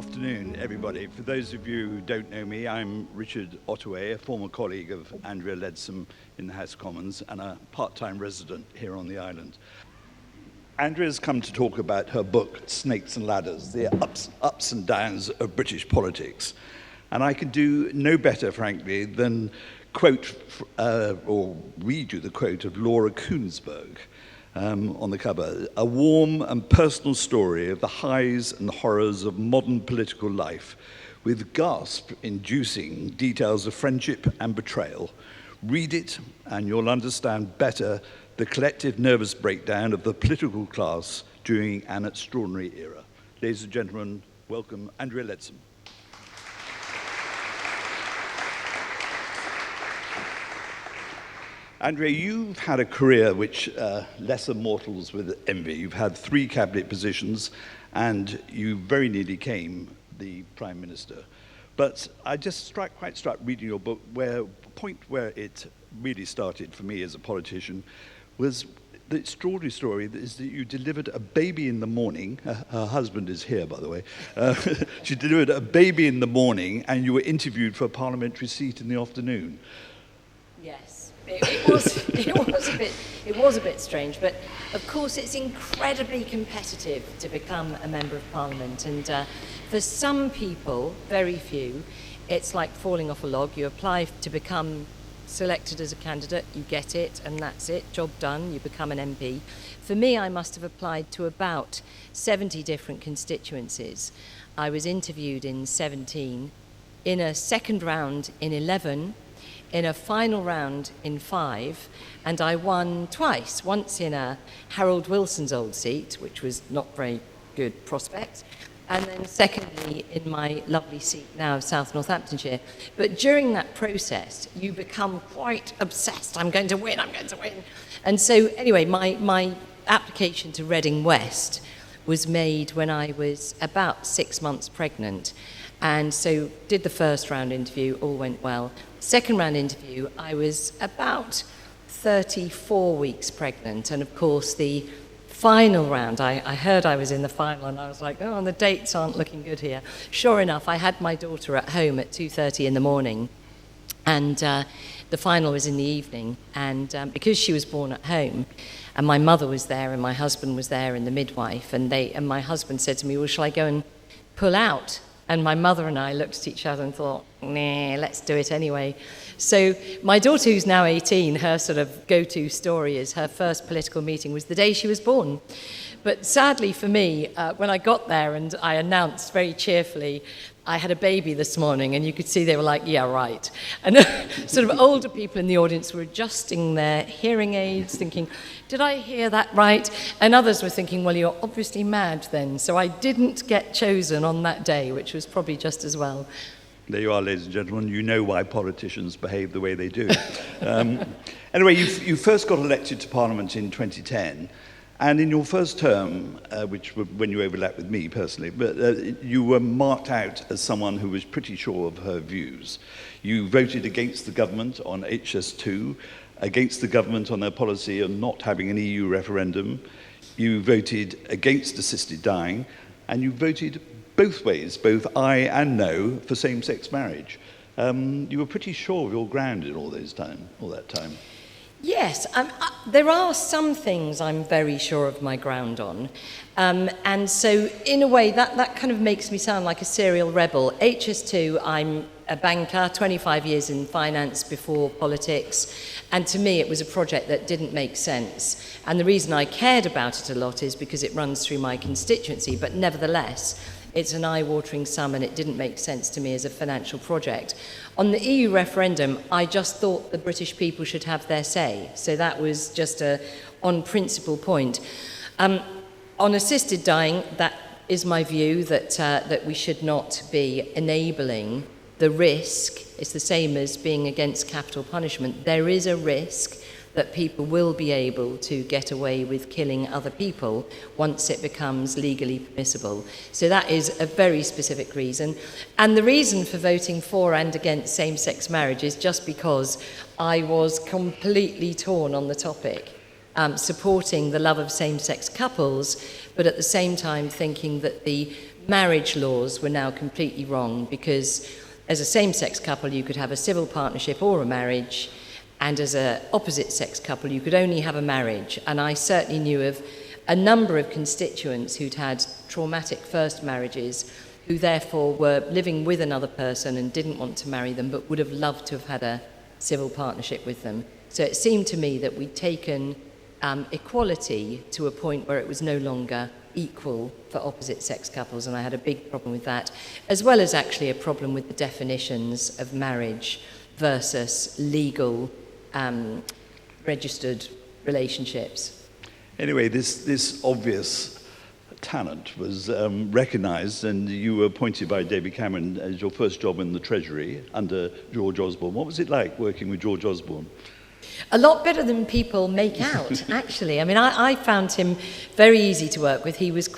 afternoon, everybody. For those of you who don't know me, I'm Richard Ottaway, a former colleague of Andrea Leadsom in the House of Commons and a part-time resident here on the island. Andrea's come to talk about her book, Snakes and Ladders, the ups and downs of British politics. And I can do no better, frankly, than quote or read you the quote of Laura Kuenssberg on the cover, a warm and personal story of the highs and horrors of modern political life, with gasp-inducing details of friendship and betrayal. Read it, and you'll understand better the collective nervous breakdown of the political class during an extraordinary era. Ladies and gentlemen, welcome Andrea Leadsom. Andrea, you've had a career which lesser mortals would envy. You've had 3 cabinet positions, and you very nearly became the Prime Minister. But I just quite struck reading your book, where the point where it really started for me as a politician was the extraordinary story is that you delivered a baby in the morning. Her husband is here, by the way. She delivered a baby in the morning, and you were interviewed for a parliamentary seat in the afternoon. Yes. It was a bit strange, but of course it's incredibly competitive to become a Member of Parliament, and for some people, very few, it's like falling off a log. You apply to become selected as a candidate, you get it, and that's it, job done, you become an MP. For me, I must have applied to about 70 different constituencies. I was interviewed in 17, in a second round in 11, in a final round in 5, and I won twice, once in Harold Wilson's old seat, which was not very good prospect, and then secondly in my lovely seat now of South Northamptonshire. But during that process, you become quite obsessed. I'm going to win. And so anyway, my application to Reading West was made when I was about 6 months pregnant. And so did the first round interview, all went well. Second round interview, I was about 34 weeks pregnant. And of course, the final round, I heard I was in the final, and I was like, oh, the dates aren't looking good here. Sure enough, I had my daughter at home at 2:30 in the morning, and the final was in the evening. And because she was born at home, and my mother was there, and my husband was there, and the midwife, and my husband said to me, well, shall I go and pull out? And my mother and I looked at each other and thought, nah, let's do it anyway. So my daughter, who's now 18, her sort of go-to story is her first political meeting was the day she was born. But sadly for me, when I got there and I announced very cheerfully, I had a baby this morning, and you could see they were like, yeah, right. And sort of older people in the audience were adjusting their hearing aids, thinking, did I hear that right? And others were thinking, well, you're obviously mad then. So I didn't get chosen on that day, which was probably just as well. There you are, ladies and gentlemen. You know why politicians behave the way they do. Anyway, you first got elected to Parliament in 2010. And in your first term, which when you overlapped with me personally, but you were marked out as someone who was pretty sure of her views. You voted against the government on HS2, against the government on their policy of not having an EU referendum. You voted against assisted dying, and you voted both ways, both aye and no, for same-sex marriage. You were pretty sure of your ground in all that time. Yes, there are some things I'm very sure of my ground on. And so, in a way, that kind of makes me sound like a serial rebel. HS2, I'm a banker, 25 years in finance before politics, and to me it was a project that didn't make sense. And the reason I cared about it a lot is because it runs through my constituency, but nevertheless, it's an eye-watering sum, and it didn't make sense to me as a financial project. On the EU referendum, I just thought the British people should have their say. So that was just a on-principle point. On assisted dying, that is my view, that we should not be enabling the risk. It's the same as being against capital punishment. There is a risk that people will be able to get away with killing other people once it becomes legally permissible. So that is a very specific reason. And the reason for voting for and against same-sex marriage is just because I was completely torn on the topic, supporting the love of same-sex couples, but at the same time thinking that the marriage laws were now completely wrong, because as a same-sex couple you could have a civil partnership or a marriage, and as an opposite-sex couple you could only have a marriage. And I certainly knew of a number of constituents who'd had traumatic first marriages, who therefore were living with another person and didn't want to marry them, but would have loved to have had a civil partnership with them. So it seemed to me that we'd taken equality to a point where it was no longer equal for opposite-sex couples, and I had a big problem with that, as well as actually a problem with the definitions of marriage versus legal registered relationships. Anyway, this obvious talent was recognised, and you were appointed by David Cameron as your first job in the Treasury under George Osborne. What was it like working with George Osborne? A lot better than people make out, actually. I mean, I found him very easy to work with. He was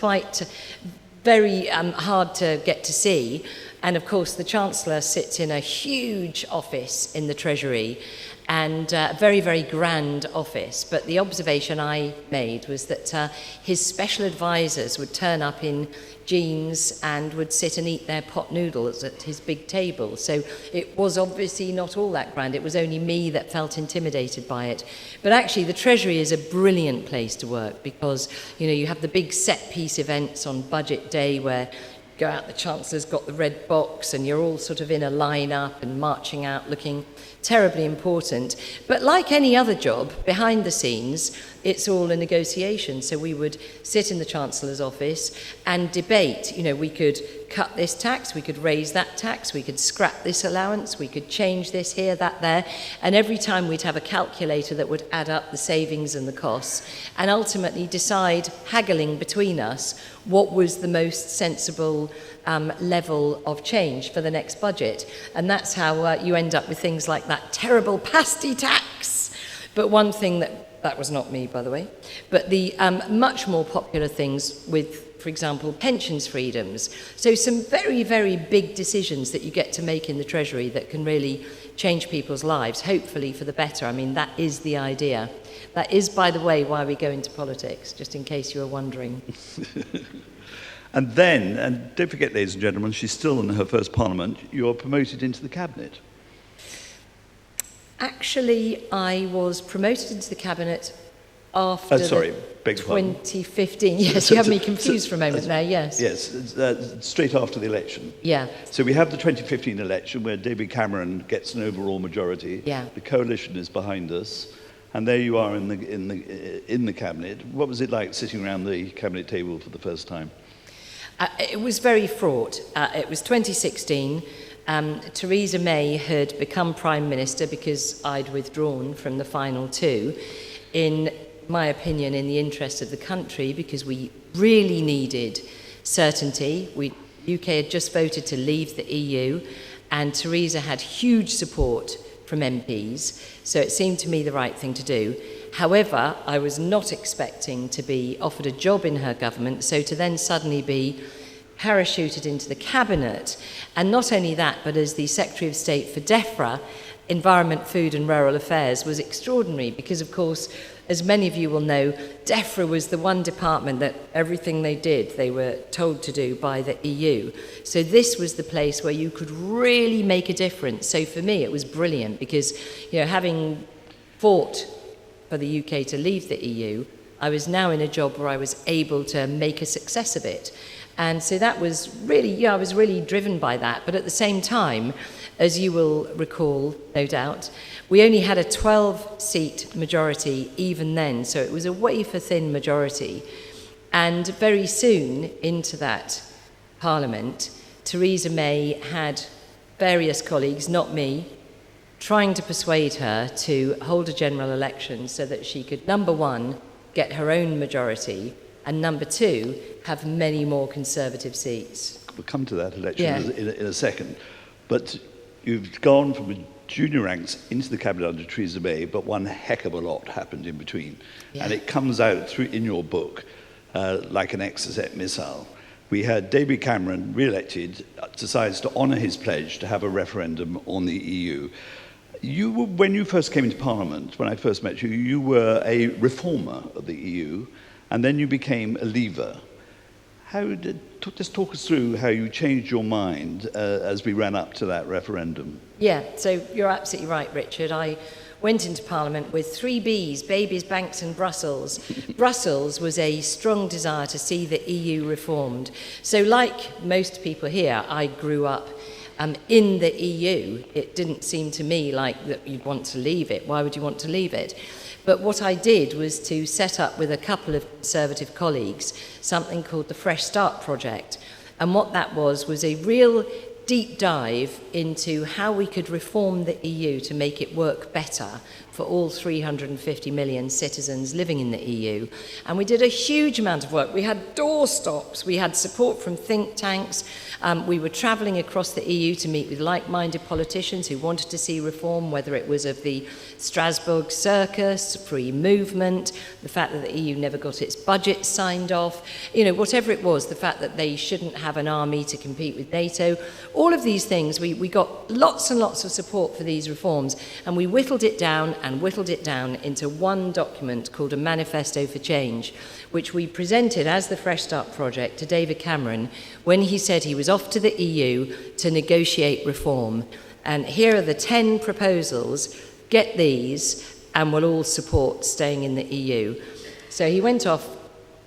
very hard to get to see. And of course, the Chancellor sits in a huge office in the Treasury, and a very, very grand office. But the observation I made was that his special advisors would turn up in jeans and would sit and eat their pot noodles at his big table. So it was obviously not all that grand. It was only me that felt intimidated by it. But actually, the Treasury is a brilliant place to work, because, you know, you have the big set-piece events on budget day where go out, the Chancellor's got the red box, and you're all sort of in a line-up and marching out looking terribly important. But like any other job, behind the scenes, it's all a negotiation. So we would sit in the Chancellor's office and debate. You know, we could cut this tax, we could raise that tax, we could scrap this allowance, we could change this here, that, there. And every time we'd have a calculator that would add up the savings and the costs, and ultimately decide, haggling between us, what was the most sensible level of change for the next budget. And that's how you end up with things like that terrible pasty tax. But one thing that was not me, by the way, but the much more popular things with, for example, pensions freedoms. So some very, very big decisions that you get to make in the Treasury that can really change people's lives, hopefully for the better. I mean, that is the idea. That is, by the way, why we go into politics, just in case you were wondering. And then, and don't forget, ladies and gentlemen, she's still in her first parliament, you're promoted into the cabinet. Actually, I was promoted into the cabinet after 2015. Yes, you have me confused for a moment there, yes. Yes, straight after the election. Yeah. So we have the 2015 election where David Cameron gets an overall majority. Yeah. The coalition is behind us. And there you are in the cabinet. What was it like sitting around the cabinet table for the first time? It was very fraught. It was 2016. Theresa May had become Prime Minister because I'd withdrawn from the final two, in my opinion, in the interest of the country, because we really needed certainty. UK had just voted to leave the EU, and Theresa had huge support from MPs, so it seemed to me the right thing to do. However, I was not expecting to be offered a job in her government, so to then suddenly be parachuted into the cabinet, and not only that, but as the Secretary of State for DEFRA, Environment, Food and Rural Affairs, was extraordinary, because of course, as many of you will know, DEFRA was the one department that everything they did, they were told to do by the EU. So this was the place where you could really make a difference. So for me, it was brilliant, because, you know, having fought for the UK to leave the EU, I was now in a job where I was able to make a success of it. And so that was really, yeah, I was really driven by that. But at the same time, as you will recall, no doubt, we only had a 12-seat majority even then, so it was a wafer-thin majority. And very soon into that Parliament, Theresa May had various colleagues, not me, trying to persuade her to hold a general election so that she could, number one, get her own majority, and number two, have many more Conservative seats. We'll come to that election in a second. But you've gone from the junior ranks into the cabinet under Theresa May, but one heck of a lot happened in between. Yeah. And it comes out through in your book like an Exocet missile. We had David Cameron, re-elected, decides to honour his pledge to have a referendum on the EU. You were, when you first came into Parliament, when I first met you, you were a reformer of the EU, and then you became a leaver. Just talk us through how you changed your mind as we ran up to that referendum. Yeah, so you're absolutely right, Richard. I went into Parliament with 3 Bs, babies, banks and Brussels. Brussels was a strong desire to see the EU reformed. So like most people here, I grew up in the EU. It didn't seem to me like that you'd want to leave it. Why would you want to leave it? But what I did was to set up with a couple of Conservative colleagues something called the Fresh Start Project. And what that was a real deep dive into how we could reform the EU to make it work better for all 350 million citizens living in the EU. And we did a huge amount of work. We had doorstops, we had support from think tanks, we were travelling across the EU to meet with like-minded politicians who wanted to see reform, whether it was of the Strasbourg circus, free movement, the fact that the EU never got its budget signed off, whatever it was, the fact that they shouldn't have an army to compete with NATO, all of these things, we got lots and lots of support for these reforms, and we whittled it down into one document called a Manifesto for Change, which we presented as the Fresh Start Project to David Cameron when he said he was off to the EU to negotiate reform. And here are the 10 proposals. Get these, and we'll all support staying in the EU. So he went off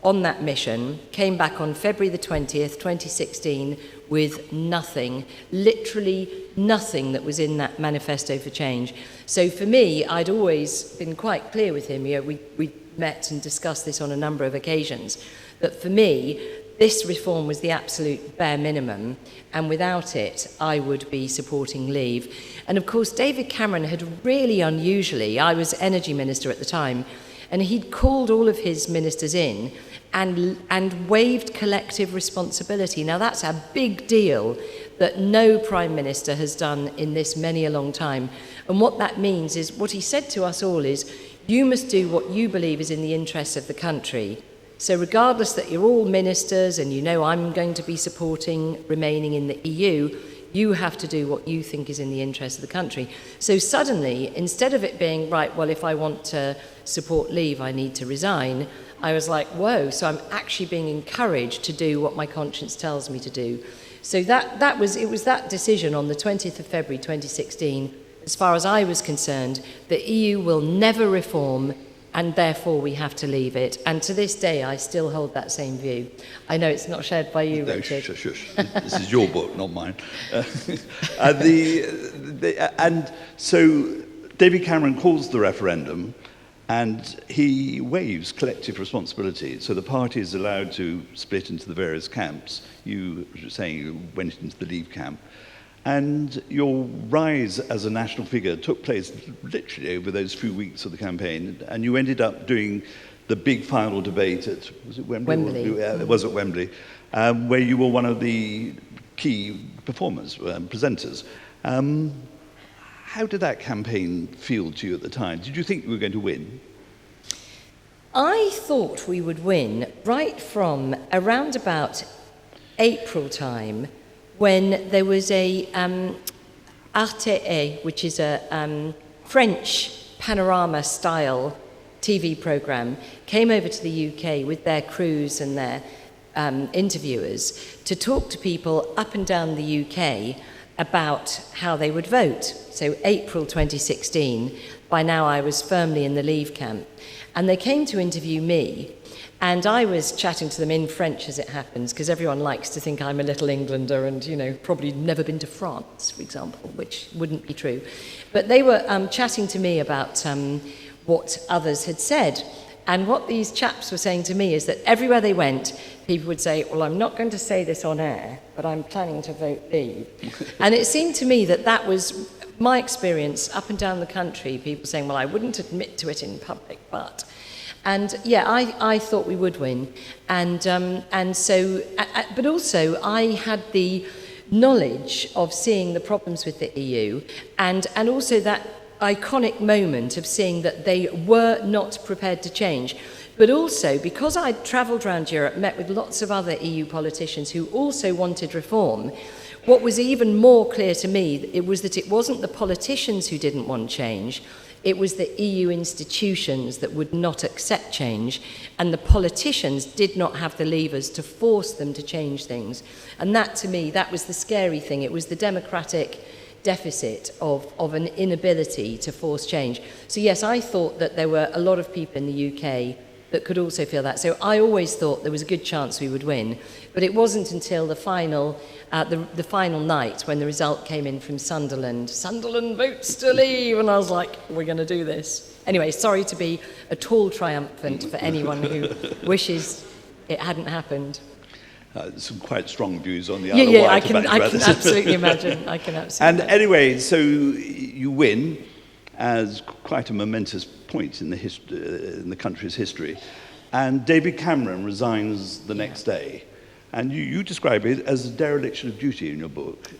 on that mission, came back on February the 20th, 2016, with nothing, literally nothing that was in that Manifesto for Change. So for me, I'd always been quite clear with him, we met and discussed this on a number of occasions, that for me, this reform was the absolute bare minimum, and without it, I would be supporting Leave. And of course, David Cameron had really unusually, I was Energy Minister at the time, and he'd called all of his ministers in and waived collective responsibility. Now, that's a big deal that no Prime Minister has done in this many a long time. And what that means is, what he said to us all is, you must do what you believe is in the interests of the country. So regardless that you're all ministers and I'm going to be supporting remaining in the EU, you have to do what you think is in the interest of the country. So suddenly, instead of it being, right, well, if I want to support Leave, I need to resign, I was like, whoa, so I'm actually being encouraged to do what my conscience tells me to do. So it was that decision on the 20th of February 2016, as far as I was concerned, the EU will never reform, and therefore we have to leave it. And to this day, I still hold that same view. I know it's not shared by you, Richard. Shush. This is your book, not mine. And so David Cameron calls the referendum, and he waives collective responsibility. So the party is allowed to split into the various camps. You were saying you went into the Leave camp. And your rise as a national figure took place literally over those few weeks of the campaign, and you ended up doing the big final debate at, was it Wembley? Wembley. It was at Wembley, where you were one of the key performers, presenters. How did that campaign feel to you at the time? Did you think you were going to win? I thought we would win right from around about April time, when there was a RTE, which is a French panorama-style TV programme, came over to the UK with their crews and their interviewers to talk to people up and down the UK about how they would vote. So April 2016, by now I was firmly in the Leave camp. And they came to interview me, and I was chatting to them in French, as it happens, because everyone likes to think I'm a little Englander and, probably never been to France, for example, which wouldn't be true. But they were chatting to me about what others had said. And what these chaps were saying to me is that everywhere they went, people would say, well, I'm not going to say this on air, but I'm planning to vote Leave. And it seemed to me that that was my experience up and down the country, people saying, well, I wouldn't admit to it in public, but... And yeah, I thought we would win, and so, but also I had the knowledge of seeing the problems with the EU, and also that iconic moment of seeing that they were not prepared to change. But also, because I'd travelled around Europe, met with lots of other EU politicians who also wanted reform, what was even more clear to me was that it wasn't the politicians who didn't want change, It was the EU institutions that would not accept change, and the politicians did not have the levers to force them to change things. And that, to me, that was the scary thing. It was the democratic deficit of an inability to force change. So yes, I thought that there were a lot of people in the UK that could also feel that. So I always thought there was a good chance we would win. But it wasn't until the final night when the result came in from Sunderland. Sunderland votes to leave, and I was like, we're going to do this. Anyway, sorry to be at all triumphant for anyone who wishes it hadn't happened. Some quite strong views on the Isle of Yeah, Wight. I can absolutely imagine. And anyway, so you win as quite a momentous point in the country's history. And David Cameron resigns the next day. And you describe it as a dereliction of duty in your book.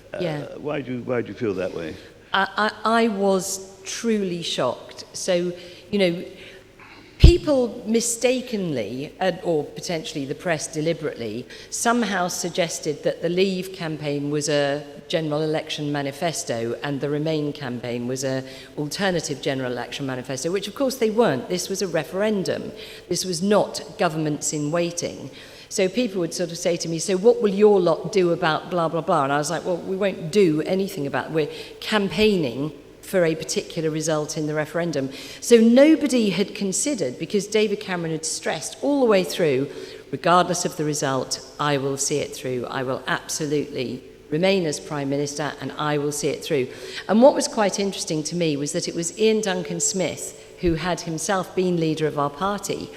Why do you feel that way? I was truly shocked. So, people mistakenly, or potentially the press deliberately, somehow suggested that the Leave campaign was a general election manifesto and the Remain campaign was an alternative general election manifesto, which of course they weren't. This was a referendum. This was not governments in waiting. So people would sort of say to me, so what will your lot do about blah, blah, blah? And I was like, well, we won't do anything about it. We're campaigning for a particular result in the referendum. So nobody had considered, because David Cameron had stressed all the way through, regardless of the result, I will see it through. I will absolutely remain as Prime Minister and I will see it through. And what was quite interesting to me was that it was Ian Duncan Smith, who had himself been leader of our party,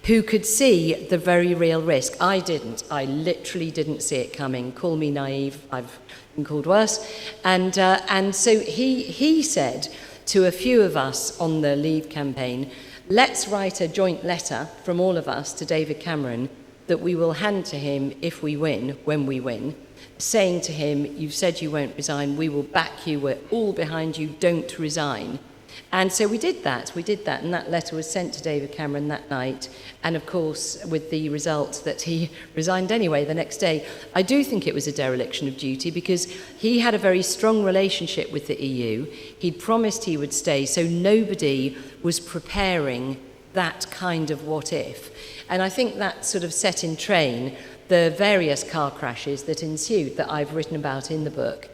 who could see the very real risk. I didn't. I literally didn't see it coming. Call me naive. I've been called worse. And so he said to a few of us on the Leave campaign, let's write a joint letter from all of us to David Cameron that we will hand to him if we win, when we win, saying to him, you've said you won't resign, we will back you, we're all behind you, don't resign. And so we did that, and that letter was sent to David Cameron that night, and of course, with the result that he resigned anyway the next day. I do think it was a dereliction of duty, because he had a very strong relationship with the EU. He'd promised he would stay, so nobody was preparing that kind of what if. And I think that sort of set in train the various car crashes that ensued that I've written about in the book.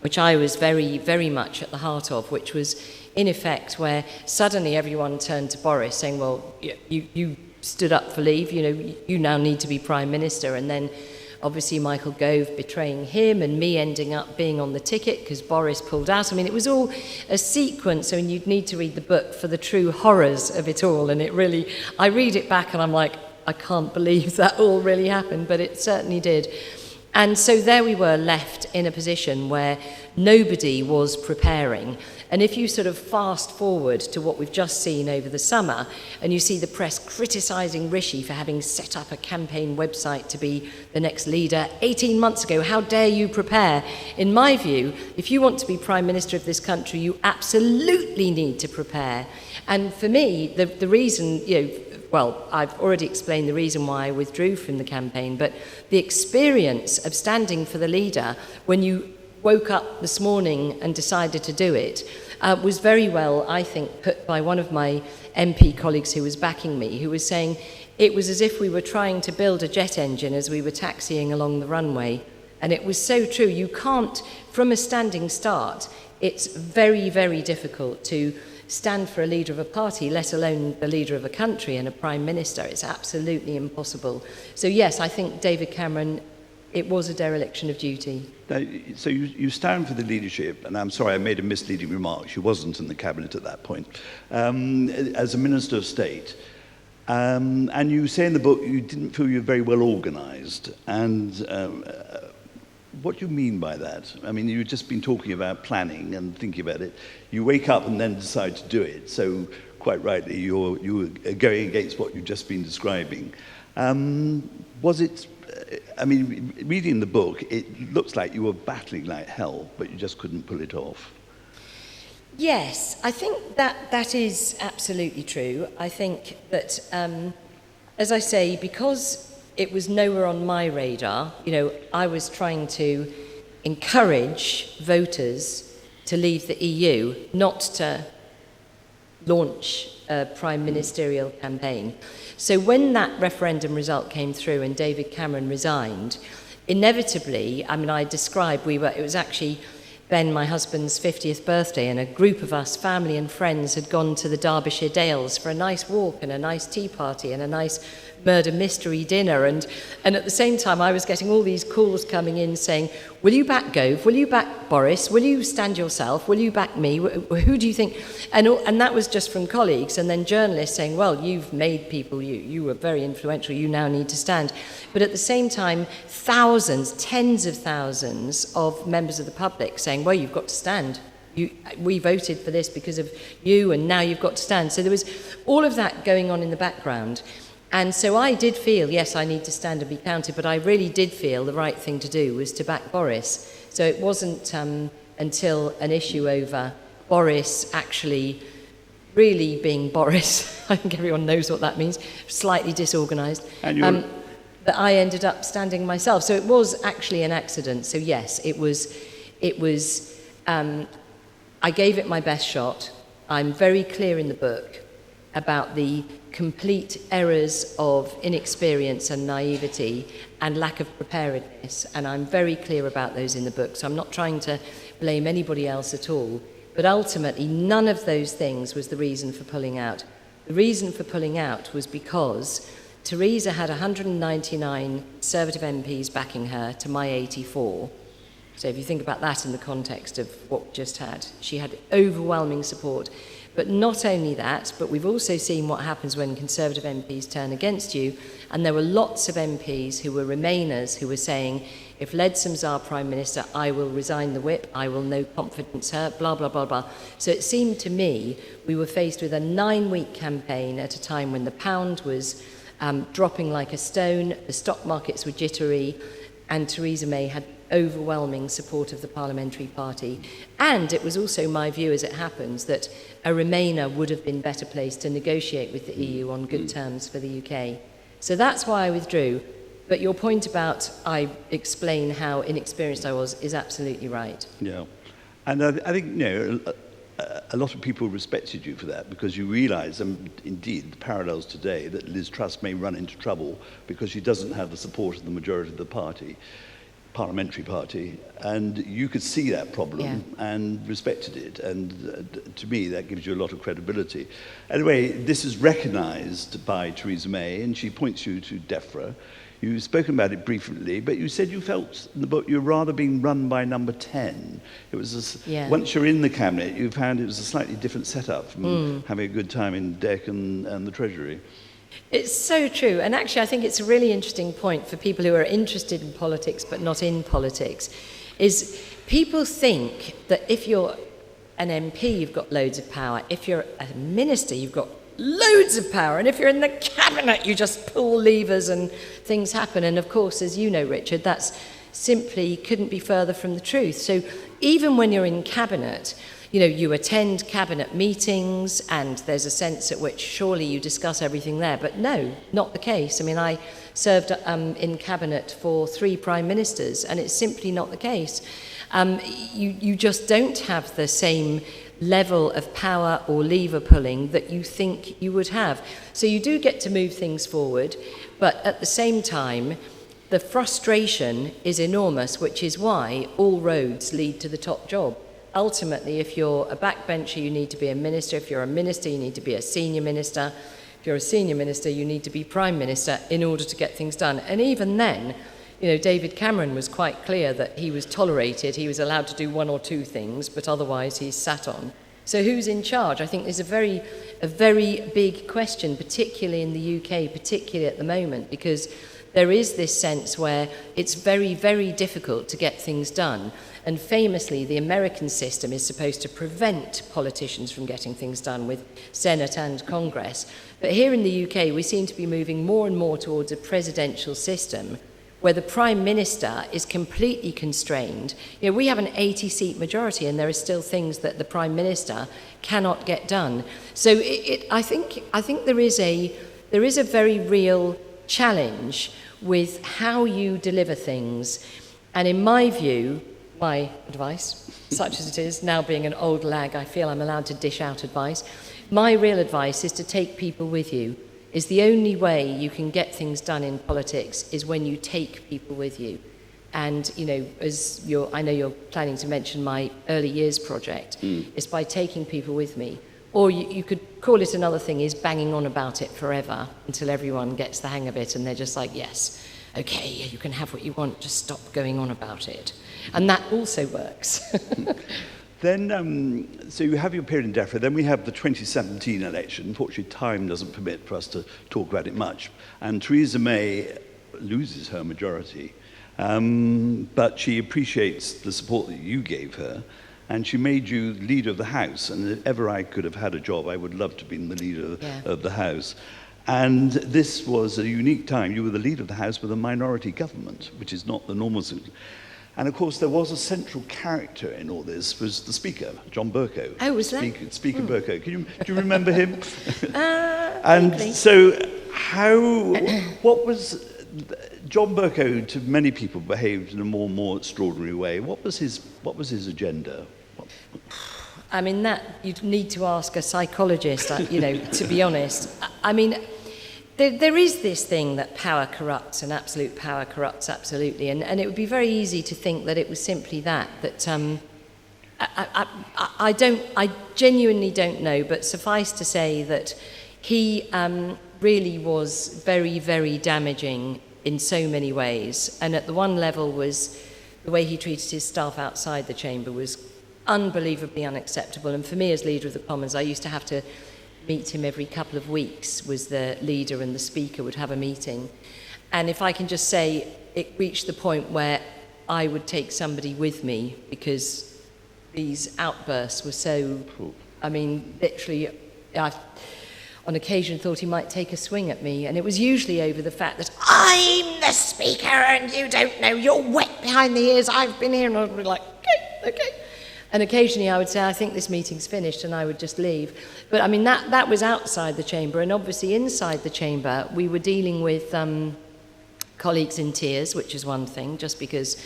Which I was very, very much at the heart of, which was, in effect, where suddenly everyone turned to Boris saying, well, you stood up for Leave, you now need to be Prime Minister. And then, obviously, Michael Gove betraying him and me ending up being on the ticket because Boris pulled out. I mean, it was all a sequence, and you'd need to read the book for the true horrors of it all. And it really, I read it back and I'm like, I can't believe that all really happened, but it certainly did. And so there we were, left in a position where nobody was preparing. And if you sort of fast forward to what we've just seen over the summer, and you see the press criticising Rishi for having set up a campaign website to be the next leader 18 months ago, how dare you prepare? In my view, if you want to be Prime Minister of this country, you absolutely need to prepare. And for me, the reason, well, I've already explained the reason why I withdrew from the campaign, but the experience of standing for the leader when you woke up this morning and decided to do it was very well, I think, put by one of my MP colleagues who was backing me, who was saying it was as if we were trying to build a jet engine as we were taxiing along the runway. And it was so true. You can't, from a standing start, it's very, very difficult to stand for a leader of a party, let alone the leader of a country and a prime minister. It's absolutely impossible. So yes, I think David Cameron, it was a dereliction of duty. Now, so you stand for the leadership, and I'm sorry I made a misleading remark. She wasn't in the cabinet at that point, as a Minister of State. And you say in the book you didn't feel you were very well organised. And what do you mean by that? I mean, you've just been talking about planning and thinking about it. You wake up and then decide to do it. So quite rightly, you were going against what you've just been describing. Was it, I mean, reading the book, it looks like you were battling like hell, but you just couldn't pull it off. Yes, I think that is absolutely true. I think that, as I say, because it was nowhere on my radar, I was trying to encourage voters to leave the EU, not to launch a prime ministerial campaign. So when that referendum result came through and David Cameron resigned, inevitably, I mean, I described, it was actually Ben, my husband's 50th birthday, and a group of us, family and friends, had gone to the Derbyshire Dales for a nice walk and a nice tea party and a nice murder mystery dinner. And at the same time, I was getting all these calls coming in saying, will you back Gove? Will you back Boris? Will you stand yourself? Will you back me? Who do you think? And that was just from colleagues. And then journalists saying, well, you've made people, you were very influential, you now need to stand. But at the same time, thousands, tens of thousands of members of the public saying, well, you've got to stand. We voted for this because of you, and now you've got to stand. So there was all of that going on in the background. And so I did feel, yes, I need to stand and be counted, but I really did feel the right thing to do was to back Boris. So it wasn't until an issue over Boris actually really being Boris, I think everyone knows what that means, slightly disorganised, that I ended up standing myself. So it was actually an accident. So yes, it was I gave it my best shot. I'm very clear in the book about the complete errors of inexperience and naivety and lack of preparedness, and I'm very clear about those in the book, so I'm not trying to blame anybody else at all. But ultimately, none of those things was the reason for pulling out. The reason for pulling out was because Theresa had 199 Conservative MPs backing her to my 84. So if you think about that in the context of what we just had, she had overwhelming support. But not only that, but we've also seen what happens when Conservative MPs turn against you, and there were lots of MPs who were Remainers who were saying, if Leadsom's our Prime Minister, I will resign the whip, I will no confidence her, blah, blah, blah, blah. So it seemed to me we were faced with a 9-week campaign at a time when the pound was dropping like a stone, the stock markets were jittery, and Theresa May had overwhelming support of the parliamentary party. And it was also my view, as it happens, that a Remainer would have been better placed to negotiate with the EU on good terms for the UK. So that's why I withdrew. But your point about I explain how inexperienced I was is absolutely right. Yeah. And I think, a lot of people respected you for that because you realise, indeed, the parallels today, that Liz Truss may run into trouble because she doesn't have the support of the majority of the party, parliamentary party, and you could see that problem and respected it, and to me that gives you a lot of credibility. Anyway, this is recognised by Theresa May, and she points you to DEFRA. You've spoken about it briefly, but you said you felt in the book you're rather being run by number 10. It was once you're in the cabinet, you found it was a slightly different setup from having a good time in DEC and the Treasury. It's so true, and actually I think it's a really interesting point for people who are interested in politics but not in politics, is people think that if you're an MP you've got loads of power, if you're a minister you've got loads of power, and if you're in the cabinet you just pull levers and things happen. And of course, as you know, Richard, that's simply couldn't be further from the truth. So even when you're in cabinet, you attend cabinet meetings and there's a sense at which surely you discuss everything there. But no, not the case. I mean, I served in cabinet for 3 prime ministers, and it's simply not the case. You just don't have the same level of power or lever pulling that you think you would have. So you do get to move things forward, but at the same time, the frustration is enormous, which is why all roads lead to the top job. Ultimately, if you're a backbencher, you need to be a minister. If you're a minister, you need to be a senior minister. If you're a senior minister, you need to be prime minister in order to get things done. And even then, David Cameron was quite clear that he was tolerated. He was allowed to do 1 or 2 things, but otherwise he's sat on. So who's in charge? I think there's a very big question, particularly in the UK, particularly at the moment, because there is this sense where it's very, very difficult to get things done. And famously, the American system is supposed to prevent politicians from getting things done with Senate and Congress. But here in the UK, we seem to be moving more and more towards a presidential system where the Prime Minister is completely constrained. We have an 80-seat majority, and there are still things that the Prime Minister cannot get done. So I think there is a very real challenge with how you deliver things. And in my view, my advice, such as it is, now being an old lag, I feel I'm allowed to dish out advice. My real advice is to take people with you. Is the only way you can get things done in politics is when you take people with you. And, you know, I know you're planning to mention my early years project, is by taking people with me. Or you could call it another thing, is banging on about it forever until everyone gets the hang of it and they're just like, yes, okay, you can have what you want, just stop going on about it. And that also works. Then, so you have your period in DEFRA, then we have the 2017 election. Unfortunately, time doesn't permit for us to talk about it much. And Theresa May loses her majority. But she appreciates the support that you gave her, and she made you leader of the House. And if ever I could have had a job, I would love to have been the leader of the House. And this was a unique time. You were the leader of the House with a minority government, which is not the normal thing. And of course, there was a central character in all this, was the Speaker, John Bercow. Oh, was that? Speaker Bercow. Do you remember him? And vaguely. So what was... John Bercow, to many people, behaved in a more extraordinary way. What was his agenda? I mean, that you'd need to ask a psychologist, you know, to be honest. I mean, there is this thing that power corrupts, and absolute power corrupts absolutely, and it would be very easy to think that it was simply that I genuinely don't know, but suffice to say that he really was very, very damaging in so many ways. And at the one level was the way he treated his staff outside the chamber was unbelievably unacceptable. And for me as leader of the Commons, I used to have to meet him every couple of weeks, was the leader and the speaker would have a meeting. And if I can just say, it reached the point where I would take somebody with me because these outbursts were so, I mean, literally, I on occasion thought he might take a swing at me, and it was usually over the fact that I'm the speaker and you don't know, you're wet behind the ears, I've been here, and I'd be like, okay. And occasionally I would say, I think this meeting's finished, and I would just leave. But I mean, that was outside the chamber, and obviously inside the chamber we were dealing with colleagues in tears, which is one thing, just because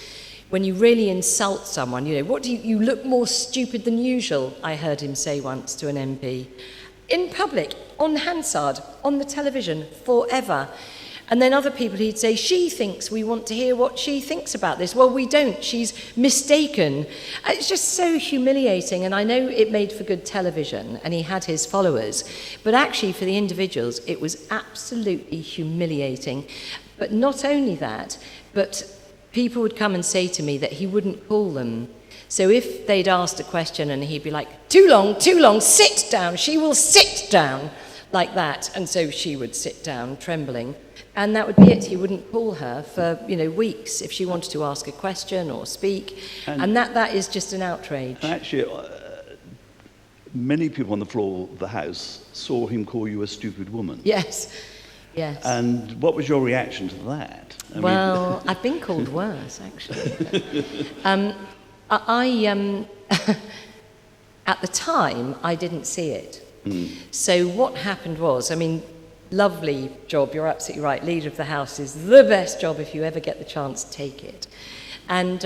when you really insult someone, you know, what do you look more stupid than usual, I heard him say once to an MP. In public, on Hansard, on the television, forever. And then other people, he'd say, she thinks we want to hear what she thinks about this. Well, we don't. She's mistaken. It's just so humiliating. And I know it made for good television, and he had his followers. But actually, for the individuals, it was absolutely humiliating. But not only that, but people would come and say to me that he wouldn't call them. So if they'd asked a question and he'd be like, too long, sit down, she will sit down, like that. And so she would sit down, trembling. And that would be it. He wouldn't call her for, you know, weeks if she wanted to ask a question or speak. And that is just an outrage. Actually, many people on the floor of the House saw him call you a stupid woman. Yes. And what was your reaction to that? I've been called worse, actually. At the time, I didn't see it. So what happened was, I mean, lovely job, you're absolutely right, leader of the House is the best job. If you ever get the chance, take it. And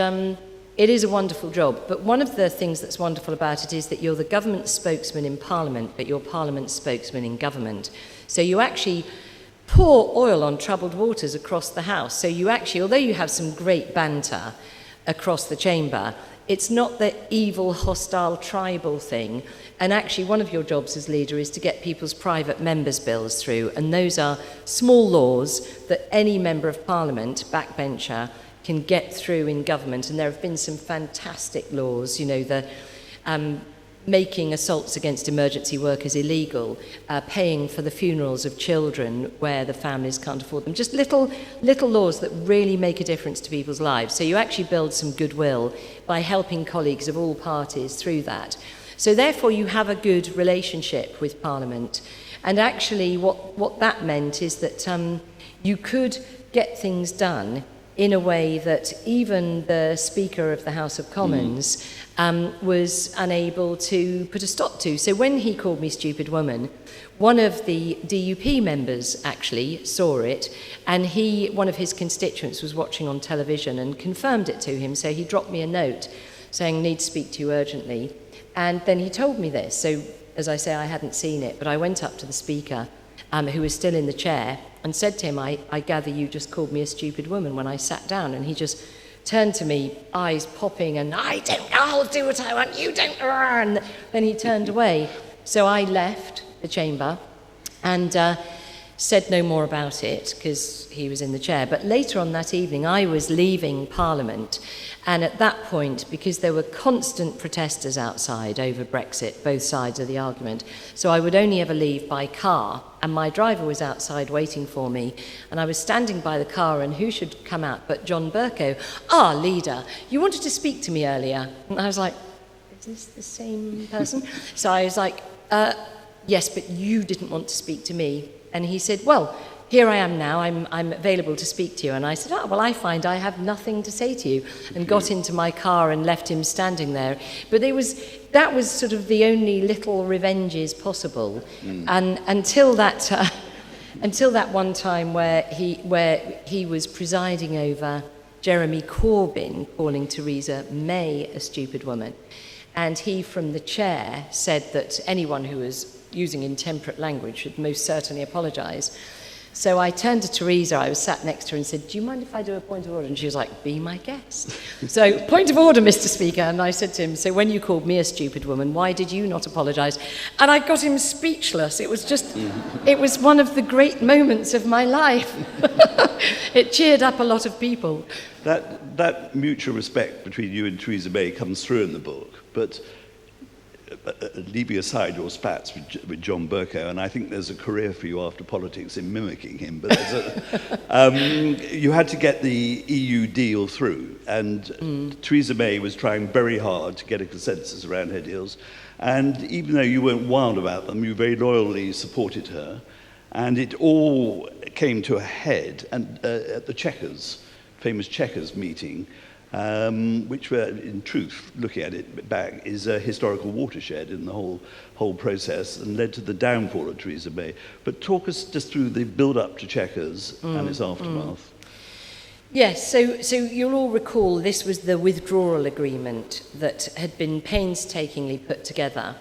it is a wonderful job, but one of the things that's wonderful about it is that you're the government spokesman in Parliament, but you're Parliament spokesman in government. So you actually pour oil on troubled waters across the House. So you actually, although you have some great banter across the chamber, it's not the evil, hostile, tribal thing. And actually, one of your jobs as leader is to get people's private members' bills through. And those are small laws that any member of Parliament, backbencher, can get through in government. And there have been some fantastic laws, you know, the making assaults against emergency workers illegal, paying for the funerals of children where the families can't afford them. Just little laws that really make a difference to people's lives. So you actually build some goodwill by helping colleagues of all parties through that. So therefore you have a good relationship with Parliament. And actually what that meant is that you could get things done in a way that even the Speaker of the House of Commons was unable to put a stop to. So when he called me stupid woman, one of the DUP members actually saw it, and one of his constituents was watching on television and confirmed it to him. So he dropped me a note saying, need to speak to you urgently. And then he told me this. So as I say, I hadn't seen it, but I went up to the Speaker, who was still in the chair, and said to him, I gather you just called me a stupid woman when I sat down. And he just turned to me, eyes popping, and I'll do what I want, you don't. And then he turned away. So I left the chamber and said no more about it because he was in the chair. But later on that evening, I was leaving Parliament. And at that point, because there were constant protesters outside over Brexit, both sides of the argument, so I would only ever leave by car. And my driver was outside waiting for me. And I was standing by the car, and who should come out but John Bercow? Leader, you wanted to speak to me earlier. And I was like, is this the same person? So I was like, yes, but you didn't want to speak to me. And he said, well, here I am now, I'm available to speak to you. And I said, well, I find I have nothing to say to you, and got into my car and left him standing there. But that was sort of the only little revenges possible. And until that one time where he was presiding over Jeremy Corbyn calling Theresa May a stupid woman. And he, from the chair, said that anyone who was using intemperate language should most certainly apologise. So I turned to Theresa, I was sat next to her, and said, do you mind if I do a point of order? And she was like, be my guest. So, point of order, Mr. Speaker. And I said to him, so when you called me a stupid woman, why did you not apologise? And I got him speechless. It was just, it was one of the great moments of my life. It cheered up a lot of people. That mutual respect between you and Theresa May comes through in the book, but leaving aside your spats with John Bercow, and I think there's a career for you after politics in mimicking him, but you had to get the EU deal through, and Theresa May was trying very hard to get a consensus around her deals, and even though you weren't wild about them, you very loyally supported her, and it all came to a head at the famous Chequers meeting, which were, in truth, looking at it back, is a historical watershed in the whole process and led to the downfall of Theresa May. But talk us just through the build-up to Chequers and its aftermath. Yes, so you'll all recall this was the withdrawal agreement that had been painstakingly put together.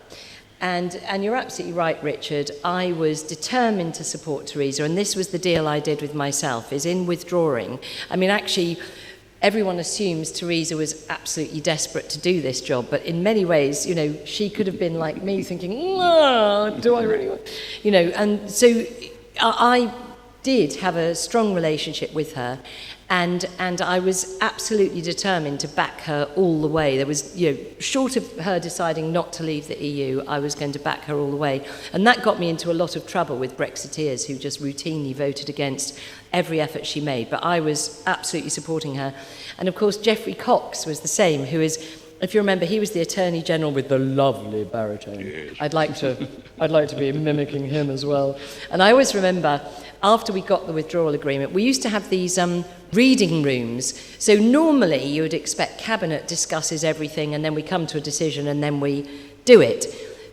And you're absolutely right, Richard. I was determined to support Theresa, and this was the deal I did with myself, is in withdrawing. I mean, actually, everyone assumes Theresa was absolutely desperate to do this job, but in many ways, you know, she could have been like me thinking, do I really want, you know, and so I did have a strong relationship with her, and I was absolutely determined to back her all the way. There was, you know, short of her deciding not to leave the EU, I was going to back her all the way. And that got me into a lot of trouble with Brexiteers who just routinely voted against every effort she made. But I was absolutely supporting her. And of course, Geoffrey Cox was the same, who is, if you remember, he was the Attorney General with the lovely baritone. Yes. I'd like to be mimicking him as well. And I always remember, after we got the withdrawal agreement, we used to have these reading rooms. So normally you would expect Cabinet discusses everything and then we come to a decision and then we do it.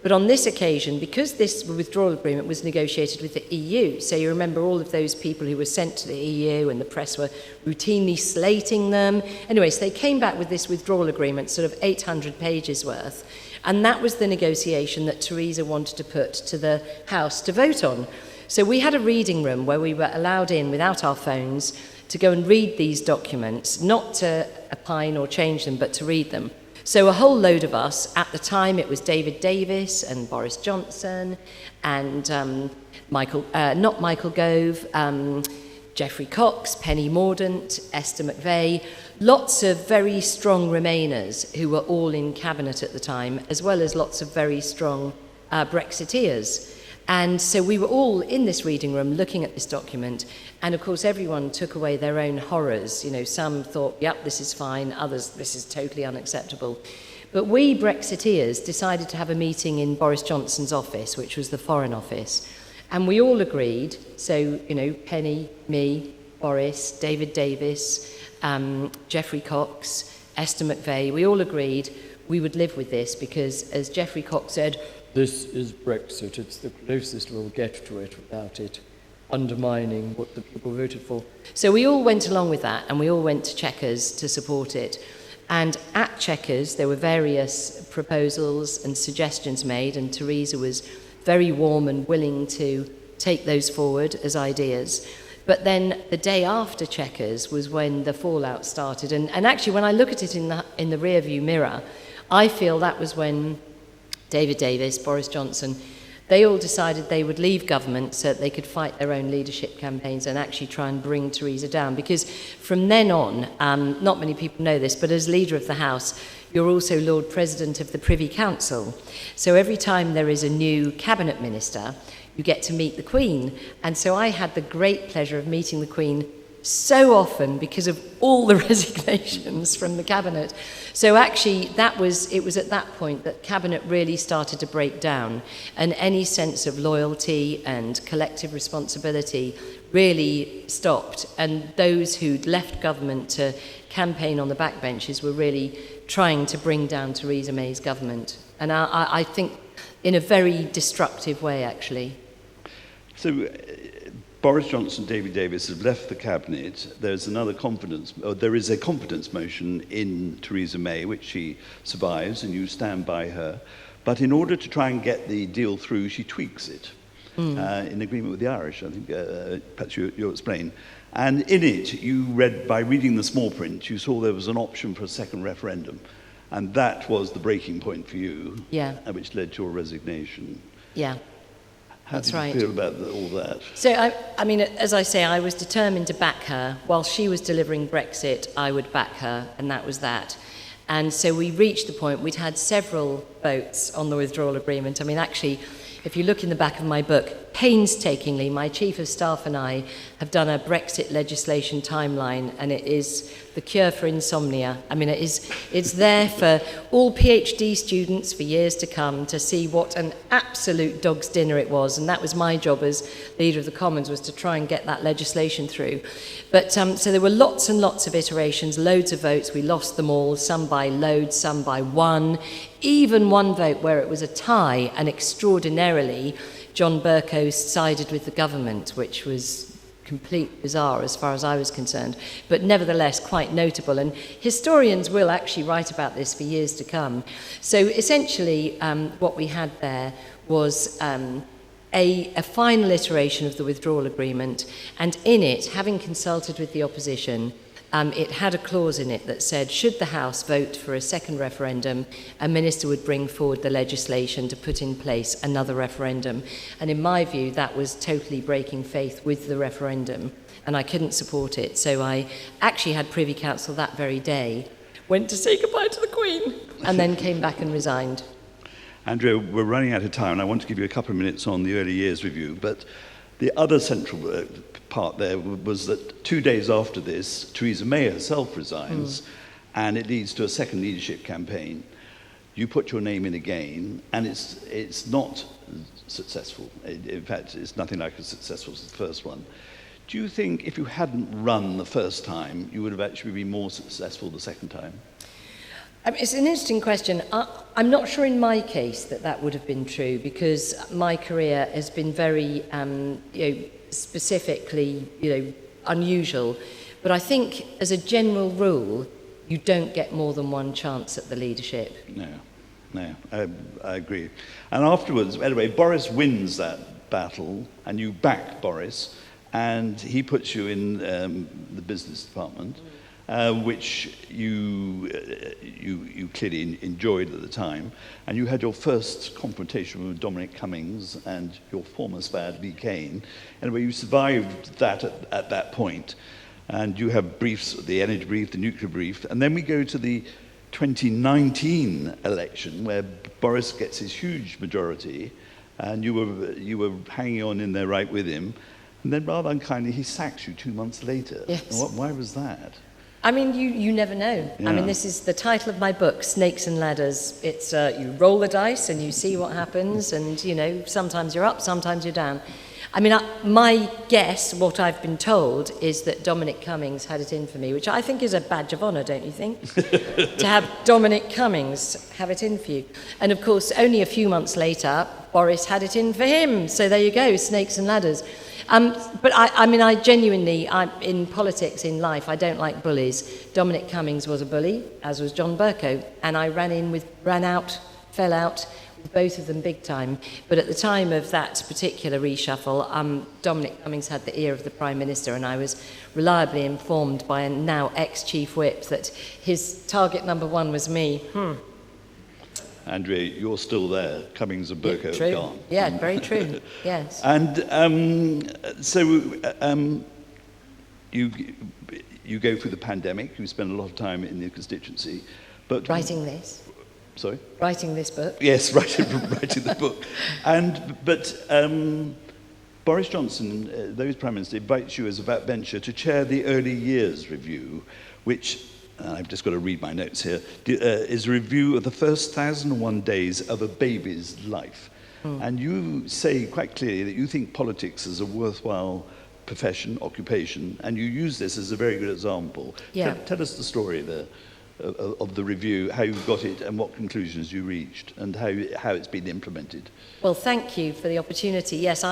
But on this occasion, because this withdrawal agreement was negotiated with the EU, so you remember all of those people who were sent to the EU and the press were routinely slating them. Anyway, so they came back with this withdrawal agreement, sort of 800 pages worth. And that was the negotiation that Theresa wanted to put to the House to vote on. So we had a reading room where we were allowed in without our phones to go and read these documents, not to opine or change them, but to read them. So a whole load of us, at the time it was David Davis and Boris Johnson and not Michael Gove, Geoffrey Cox, Penny Mordaunt, Esther McVeigh, lots of very strong Remainers who were all in Cabinet at the time, as well as lots of very strong Brexiteers. And so we were all in this reading room looking at this document, and of course everyone took away their own horrors. You know, some thought, yep, this is fine, others, this is totally unacceptable. But we Brexiteers decided to have a meeting in Boris Johnson's office, which was the Foreign Office, and we all agreed, so, you know, Penny, me, Boris, David Davis, Geoffrey Cox, Esther McVeigh, we all agreed we would live with this because, as Geoffrey Cox said, this is Brexit. It's the closest we'll get to it without it undermining what the people voted for. So we all went along with that, and we all went to Chequers to support it. And at Chequers, there were various proposals and suggestions made, and Theresa was very warm and willing to take those forward as ideas. But then the day after Chequers was when the fallout started. And actually, when I look at it in the rearview mirror, I feel that was when David Davis, Boris Johnson, they all decided they would leave government so that they could fight their own leadership campaigns and actually try and bring Theresa down. Because from then on, not many people know this, but as leader of the House, you're also Lord President of the Privy Council. So every time there is a new cabinet minister, you get to meet the Queen. And so I had the great pleasure of meeting the Queen so often because of all the resignations from the cabinet. So actually it was at that point that cabinet really started to break down, and any sense of loyalty and collective responsibility really stopped, and those who'd left government to campaign on the backbenches were really trying to bring down Theresa May's government, and I think in a very destructive way, actually. So Boris Johnson, David Davis have left the cabinet. There is a confidence motion in Theresa May, which she survives, and you stand by her. But in order to try and get the deal through, she tweaks it in agreement with the Irish. I think perhaps you'll explain. And in it, you read, by reading the small print, you saw there was an option for a second referendum, and that was the breaking point for you, which led to your resignation. Yeah. How did you feel about all that? So, I mean, as I say, I was determined to back her. While she was delivering Brexit, I would back her, and that was that. And so we reached the point, we'd had several votes on the withdrawal agreement. I mean, actually, if you look in the back of my book, painstakingly, my Chief of Staff and I have done a Brexit legislation timeline, and it is the cure for insomnia. I mean, it's there for all PhD students for years to come to see what an absolute dog's dinner it was, and that was my job as Leader of the Commons, was to try and get that legislation through. But so there were lots and lots of iterations, loads of votes. We lost them all, some by loads, some by one. Even one vote where it was a tie, and extraordinarily, John Bercow sided with the government, which was complete bizarre as far as I was concerned, but nevertheless quite notable. And historians will actually write about this for years to come. So essentially, what we had there was a final iteration of the withdrawal agreement, and in it, having consulted with the opposition, it had a clause in it that said, should the House vote for a second referendum, a minister would bring forward the legislation to put in place another referendum. And in my view, that was totally breaking faith with the referendum, and I couldn't support it. So I actually had Privy Council that very day, went to say goodbye to the Queen, and then came back and resigned. Andrea, we're running out of time, and I want to give you a couple of minutes on the early years review, but the other central part there was that 2 days after this, Theresa May herself resigns, and it leads to a second leadership campaign. You put your name in again, and it's not successful. In fact, it's nothing like as successful as the first one. Do you think if you hadn't run the first time, you would have actually been more successful the second time? It's an interesting question. I'm not sure in my case that would have been true, because my career has been very, specifically, unusual. But I think, as a general rule, you don't get more than one chance at the leadership. No, I agree. And afterwards, anyway, Boris wins that battle, and you back Boris, and he puts you in the business department. Which you clearly enjoyed at the time, and you had your first confrontation with Dominic Cummings and your former spad, Lee Kane. Anyway, you survived that at that point, and you have briefs, the energy brief, the nuclear brief, and then we go to the 2019 election where Boris gets his huge majority, and you were hanging on in there right with him, and then rather unkindly he sacks you 2 months later. Yes. Why was that? I mean, you never know. Yeah. I mean, this is the title of my book, Snakes and Ladders. It's you roll the dice and you see what happens, and, sometimes you're up, sometimes you're down. I mean, my guess, what I've been told, is that Dominic Cummings had it in for me, which I think is a badge of honour, don't you think? To have Dominic Cummings have it in for you. And, of course, only a few months later, Boris had it in for him. So there you go, Snakes and Ladders. But I mean, I genuinely, in politics, in life, I don't like bullies. Dominic Cummings was a bully, as was John Bercow, and I fell out with both of them big time. But at the time of that particular reshuffle, Dominic Cummings had the ear of the Prime Minister, and I was reliably informed by a now ex-Chief Whip that his target number one was me. Andrea, you're still there. Cummings and Bercow True. gone. Yeah, very true. Yes. And so you go through the pandemic. You spend a lot of time in the constituency, but Writing this. Sorry. Writing this book. Yes, writing the book. But Boris Johnson, though he's Prime Minister, invites you as a backbencher to chair the Early Years Review, which, I've just got to read my notes here, is a review of the first 1,001 days of a baby's life. And you say quite clearly that you think politics is a worthwhile profession, occupation, and you use this as a very good example. Yeah. Tell us the story there. Of the review, how you got it and what conclusions you reached and how it's been implemented. Well, thank you for the opportunity. Yes,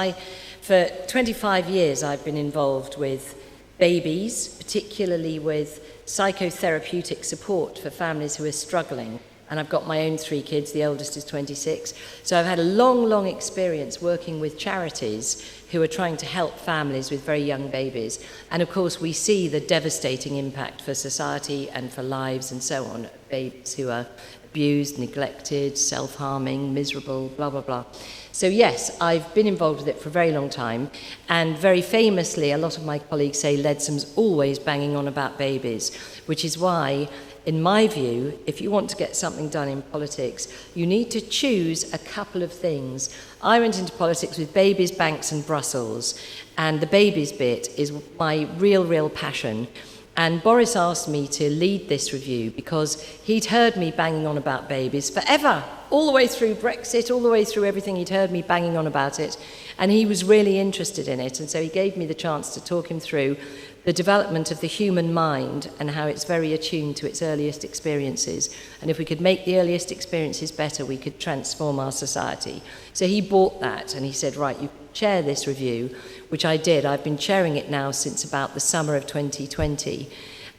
for 25 years I've been involved with babies, particularly with psychotherapeutic support for families who are struggling. And I've got my own 3 kids, the oldest is 26. So I've had a long experience working with charities who are trying to help families with very young babies. And of course, we see the devastating impact for society and for lives and so on, babies who are abused, neglected, self-harming, miserable, blah, blah, blah. So yes, I've been involved with it for a very long time. And very famously, a lot of my colleagues say Leadsom's always banging on about babies, which is why, in my view, if you want to get something done in politics, you need to choose a couple of things. I went into politics with babies, banks and Brussels, and the babies bit is my real passion. And Boris asked me to lead this review because he'd heard me banging on about babies forever, all the way through Brexit, all the way through everything. He'd heard me banging on about it, and he was really interested in it. And so he gave me the chance to talk him through the development of the human mind and how it's very attuned to its earliest experiences. And if we could make the earliest experiences better, we could transform our society. So he bought that and he said, right, you chair this review, which I did. I've been chairing it now since about the summer of 2020.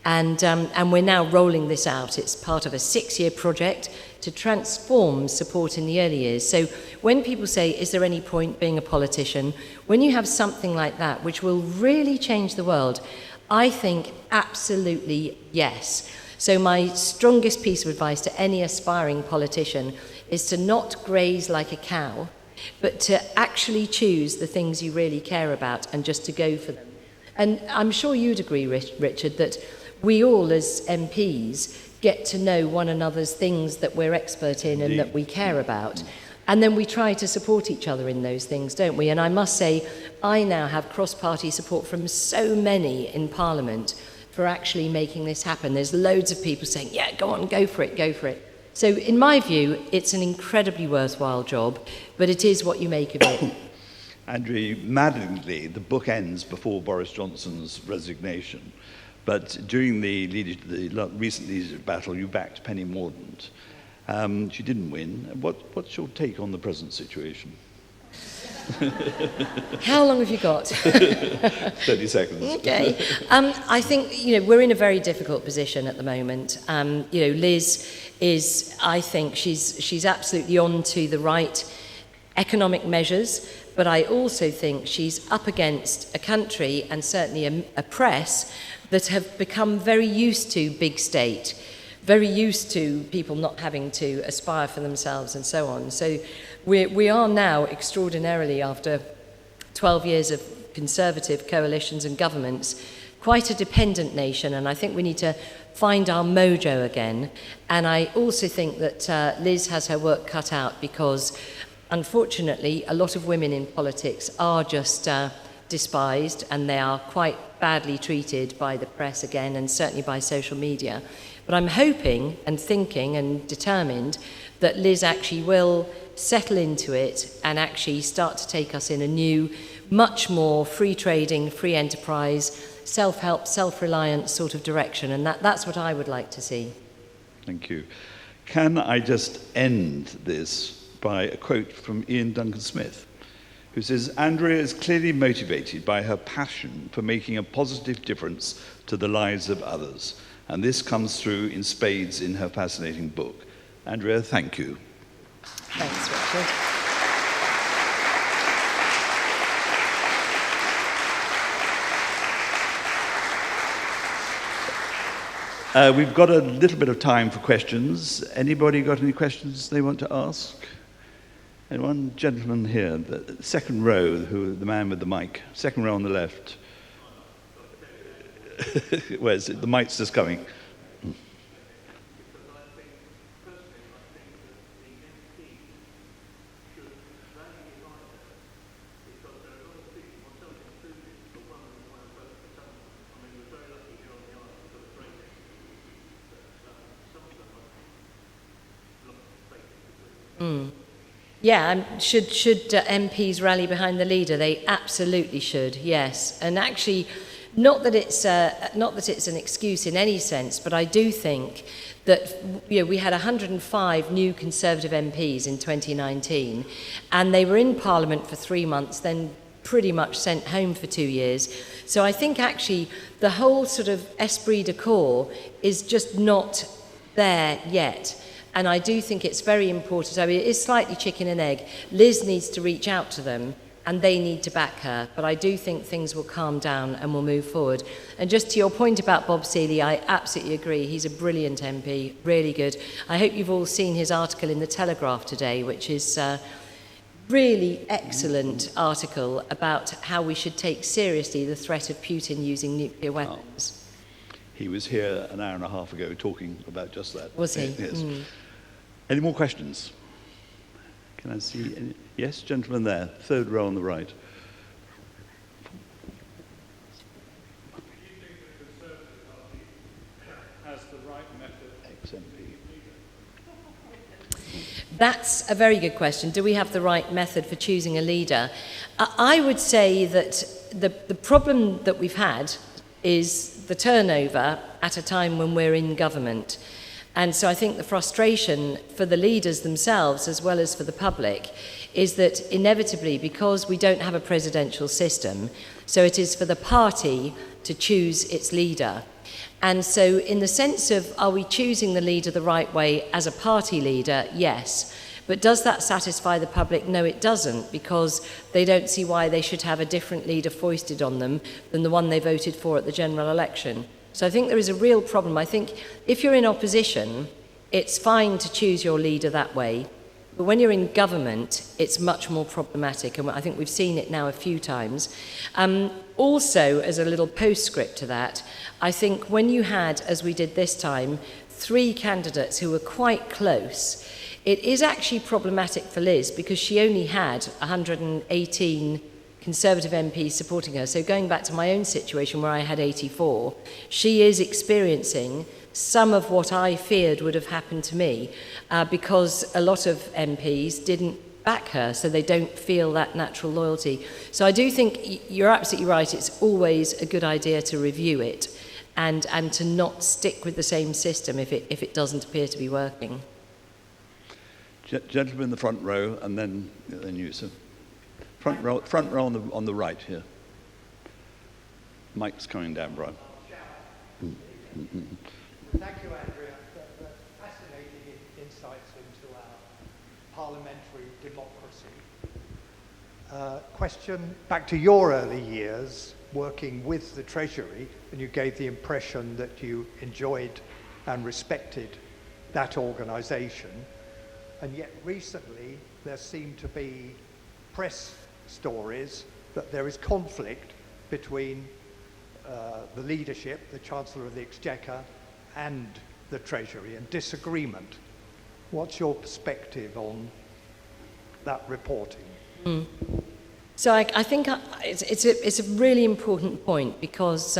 And we're now rolling this out. It's part of a 6-year project to transform support in the early years. So when people say, is there any point being a politician? When you have something like that, which will really change the world, I think absolutely yes. So my strongest piece of advice to any aspiring politician is to not graze like a cow, but to actually choose the things you really care about and just to go for them. And I'm sure you'd agree, Richard, that we all as MPs get to know one another's things that we're expert in and that we care about. And then we try to support each other in those things, don't we? And I must say, I now have cross-party support from so many in Parliament for actually making this happen. There's loads of people saying, yeah, go on, go for it, go for it. So in my view, it's an incredibly worthwhile job, but it is what you make of it. Andrea, maddeningly, the book ends before Boris Johnson's resignation. But during the recent leadership battle, you backed Penny Mordaunt. She didn't win. What's your take on the present situation? How long have you got? 30 seconds. Okay. I think, we're in a very difficult position at the moment. Liz is, I think, she's absolutely on to the right economic measures, but I also think she's up against a country and certainly a press that have become very used to big state, very used to people not having to aspire for themselves and so on. So we are now extraordinarily, after 12 years of conservative coalitions and governments, quite a dependent nation, and I think we need to find our mojo again. And I also think that Liz has her work cut out because, unfortunately, a lot of women in politics are just despised, and they are quite badly treated by the press again, and certainly by social media. But I'm hoping and thinking and determined that Liz actually will settle into it and actually start to take us in a new, much more free trading, free enterprise, self-help, self-reliant sort of direction. And that's what I would like to see. Thank you. Can I just end this by a quote from Ian Duncan Smith, who says, Andrea is clearly motivated by her passion for making a positive difference to the lives of others. And this comes through in spades in her fascinating book. Andrea, thank you. Thanks, Richard. We've got a little bit of time for questions. Anybody got any questions they want to ask? And one gentleman here, the second row, the man with the mic, second row on the left. Where's it? The mic's just coming. Yeah, should MPs rally behind the leader? They absolutely should, yes. And actually, not that it's an excuse in any sense, but I do think that we had 105 new Conservative MPs in 2019, and they were in Parliament for 3 months, then pretty much sent home for 2 years. So I think actually the whole sort of esprit de corps is just not there yet. And I do think it's very important. I mean, it is slightly chicken and egg. Liz needs to reach out to them and they need to back her. But I do think things will calm down and we'll move forward. And just to your point about Bob Seeley, I absolutely agree. He's a brilliant MP, really good. I hope you've all seen his article in The Telegraph today, which is a really excellent article about how we should take seriously the threat of Putin using nuclear weapons. He was here an hour and a half ago talking about just that. Was he? Yes. Any more questions? Can I see any? Yes, gentleman there, third row on the right. Do you think the Conservative Party has the right method? Ex-MP. That's a very good question. Do we have the right method for choosing a leader? I would say that the problem that we've had is the turnover at a time when we're in government. And so I think the frustration for the leaders themselves as well as for the public is that inevitably, because we don't have a presidential system, so it is for the party to choose its leader. And so in the sense of, are we choosing the leader the right way as a party leader? Yes. But does that satisfy the public? No, it doesn't, because they don't see why they should have a different leader foisted on them than the one they voted for at the general election. So I think there is a real problem. I think if you're in opposition, it's fine to choose your leader that way. But when you're in government, it's much more problematic. And I think we've seen it now a few times. Also, as a little postscript to that, I think when you had, as we did this time, 3 candidates who were quite close, it is actually problematic for Liz because she only had 118 Conservative MPs supporting her. So going back to my own situation where I had 84, she is experiencing some of what I feared would have happened to me because a lot of MPs didn't back her, so they don't feel that natural loyalty. So I do think you're absolutely right. It's always a good idea to review it and to not stick with the same system if it doesn't appear to be working. Gentleman in the front row, and then you, sir. Front row on the right here. Mike's coming down, Brian. Thank you, Andrea. That's fascinating insights into our parliamentary democracy. Question back to your early years working with the Treasury, and you gave the impression that you enjoyed and respected that organisation. And yet recently there seem to be press stories that there is conflict between the leadership, the Chancellor of the Exchequer, and the Treasury, and disagreement. What's your perspective on that reporting? So I think it's a really important point because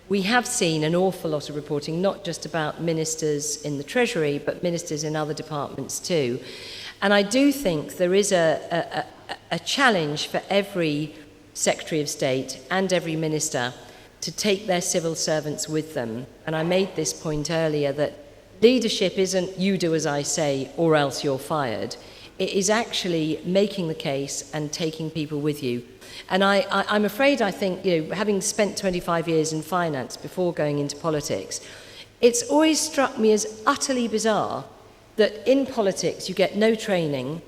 we have seen an awful lot of reporting, not just about ministers in the Treasury, but ministers in other departments too. And I do think there is a challenge for every Secretary of State and every minister to take their civil servants with them. And I made this point earlier that leadership isn't you do as I say or else you're fired. It is actually making the case and taking people with you. And I'm afraid, I think, having spent 25 years in finance before going into politics, it's always struck me as utterly bizarre that in politics you get no training,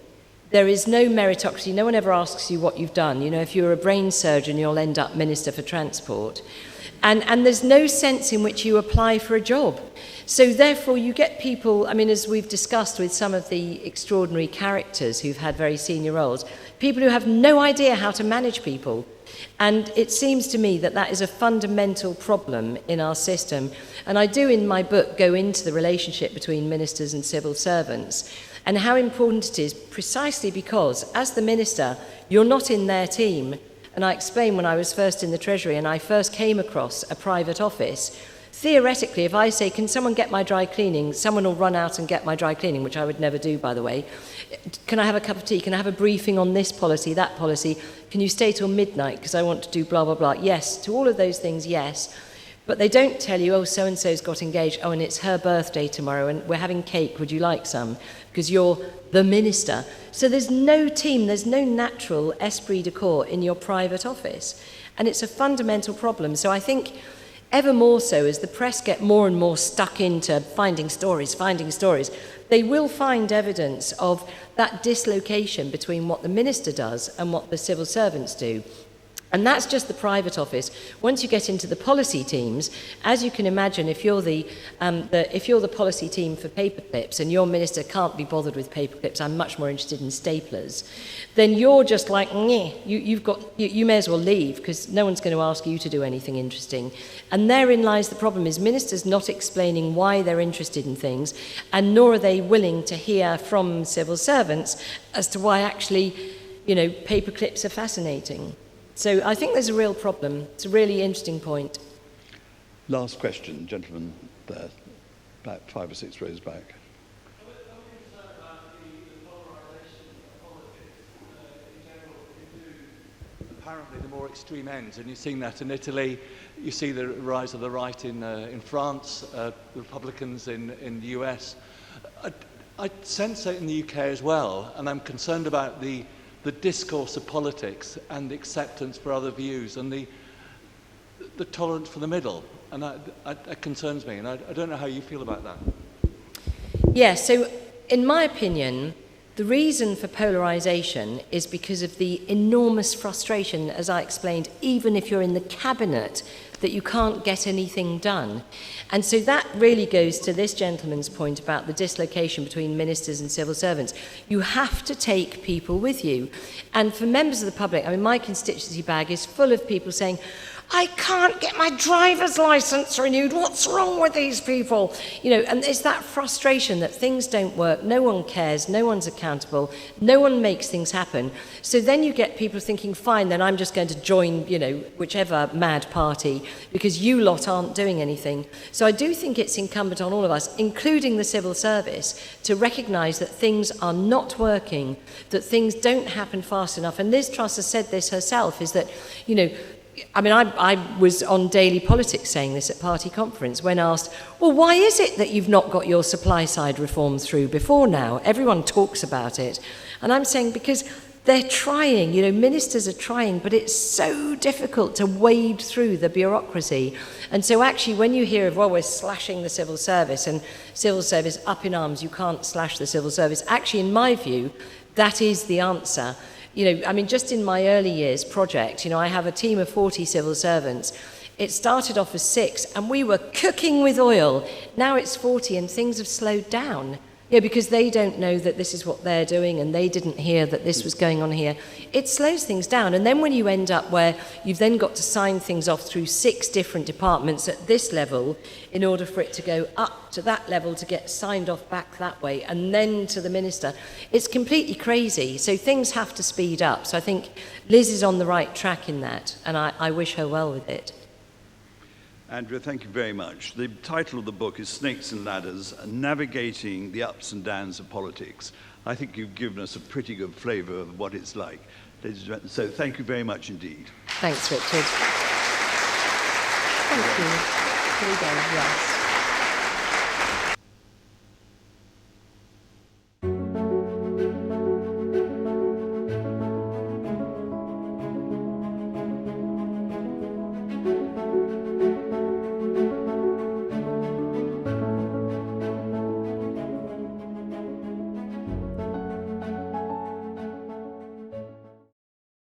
there is no meritocracy, no one ever asks you what you've done. If you're a brain surgeon, you'll end up Minister for Transport. And there's no sense in which you apply for a job. So therefore you get people, as we've discussed with some of the extraordinary characters who've had very senior roles, people who have no idea how to manage people. And it seems to me that that is a fundamental problem in our system. And I do in my book go into the relationship between ministers and civil servants and how important it is, precisely because as the minister, you're not in their team. And I explained when I was first in the Treasury and I first came across a private office, theoretically, if I say, can someone get my dry cleaning, someone will run out and get my dry cleaning, which I would never do, by the way. Can I have a cup of tea? Can I have a briefing on this policy, that policy? Can you stay till midnight because I want to do blah, blah, blah? Yes, to all of those things, yes. But they don't tell you, oh, so-and-so's got engaged, oh, and it's her birthday tomorrow, and we're having cake, would you like some? Because you're the minister. So there's no team, there's no natural esprit de corps in your private office. And it's a fundamental problem. So I think ever more so as the press get more and more stuck into finding stories, they will find evidence of that dislocation between what the minister does and what the civil servants do. And that's just the private office. Once you get into the policy teams, as you can imagine, if you're the policy team for paperclips and your minister can't be bothered with paperclips, I'm much more interested in staplers, then you're just like, you may as well leave because no one's going to ask you to do anything interesting. And therein lies the problem, is ministers not explaining why they're interested in things, and nor are they willing to hear from civil servants as to why actually, paperclips are fascinating. So I think there's a real problem. It's a really interesting point. Last question, gentlemen there, about 5 or 6 rows back. Apparently the more extreme ends, and you've seen that in Italy, you see the rise of the right in France, the Republicans in the US. I sense it in the UK as well, and I'm concerned about the discourse of politics and the acceptance for other views and the tolerance for the middle. And that concerns me, and I don't know how you feel about that. Yeah, so in my opinion, the reason for polarisation is because of the enormous frustration, as I explained, even if you're in the cabinet, that you can't get anything done. And so that really goes to this gentleman's point about the dislocation between ministers and civil servants. You have to take people with you. And for members of the public, my constituency bag is full of people saying, I can't get my driver's license renewed. What's wrong with these people? And it's that frustration that things don't work. No one cares. No one's accountable. No one makes things happen. So then you get people thinking, fine, then I'm just going to join, whichever mad party because you lot aren't doing anything. So I do think it's incumbent on all of us, including the civil service, to recognise that things are not working, that things don't happen fast enough. And Liz Truss has said this herself, is that, I was on Daily Politics saying this at party conference when asked, well, why is it that you've not got your supply side reform through before now? Everyone talks about it. And I'm saying because they're trying, ministers are trying, but it's so difficult to wade through the bureaucracy. And so actually when you hear of, well, we're slashing the civil service and civil service up in arms, you can't slash the civil service. Actually, in my view, that is the answer. Just in my early years project, I have a team of 40 civil servants. It started off as 6 and we were cooking with oil. Now it's 40 and things have slowed down. Because they don't know that this is what they're doing and they didn't hear that this was going on here. It slows things down. And then when you end up where you've then got to sign things off through 6 different departments at this level in order for it to go up to that level to get signed off back that way and then to the minister, it's completely crazy. So things have to speed up. So I think Liz is on the right track in that and I wish her well with it. Andrea, thank you very much. The title of the book is Snakes and Ladders, Navigating the Ups and Downs of Politics. I think you've given us a pretty good flavour of what it's like. Ladies and gentlemen, so thank you very much indeed. Thanks, Richard. Thank you. Here we go, yes.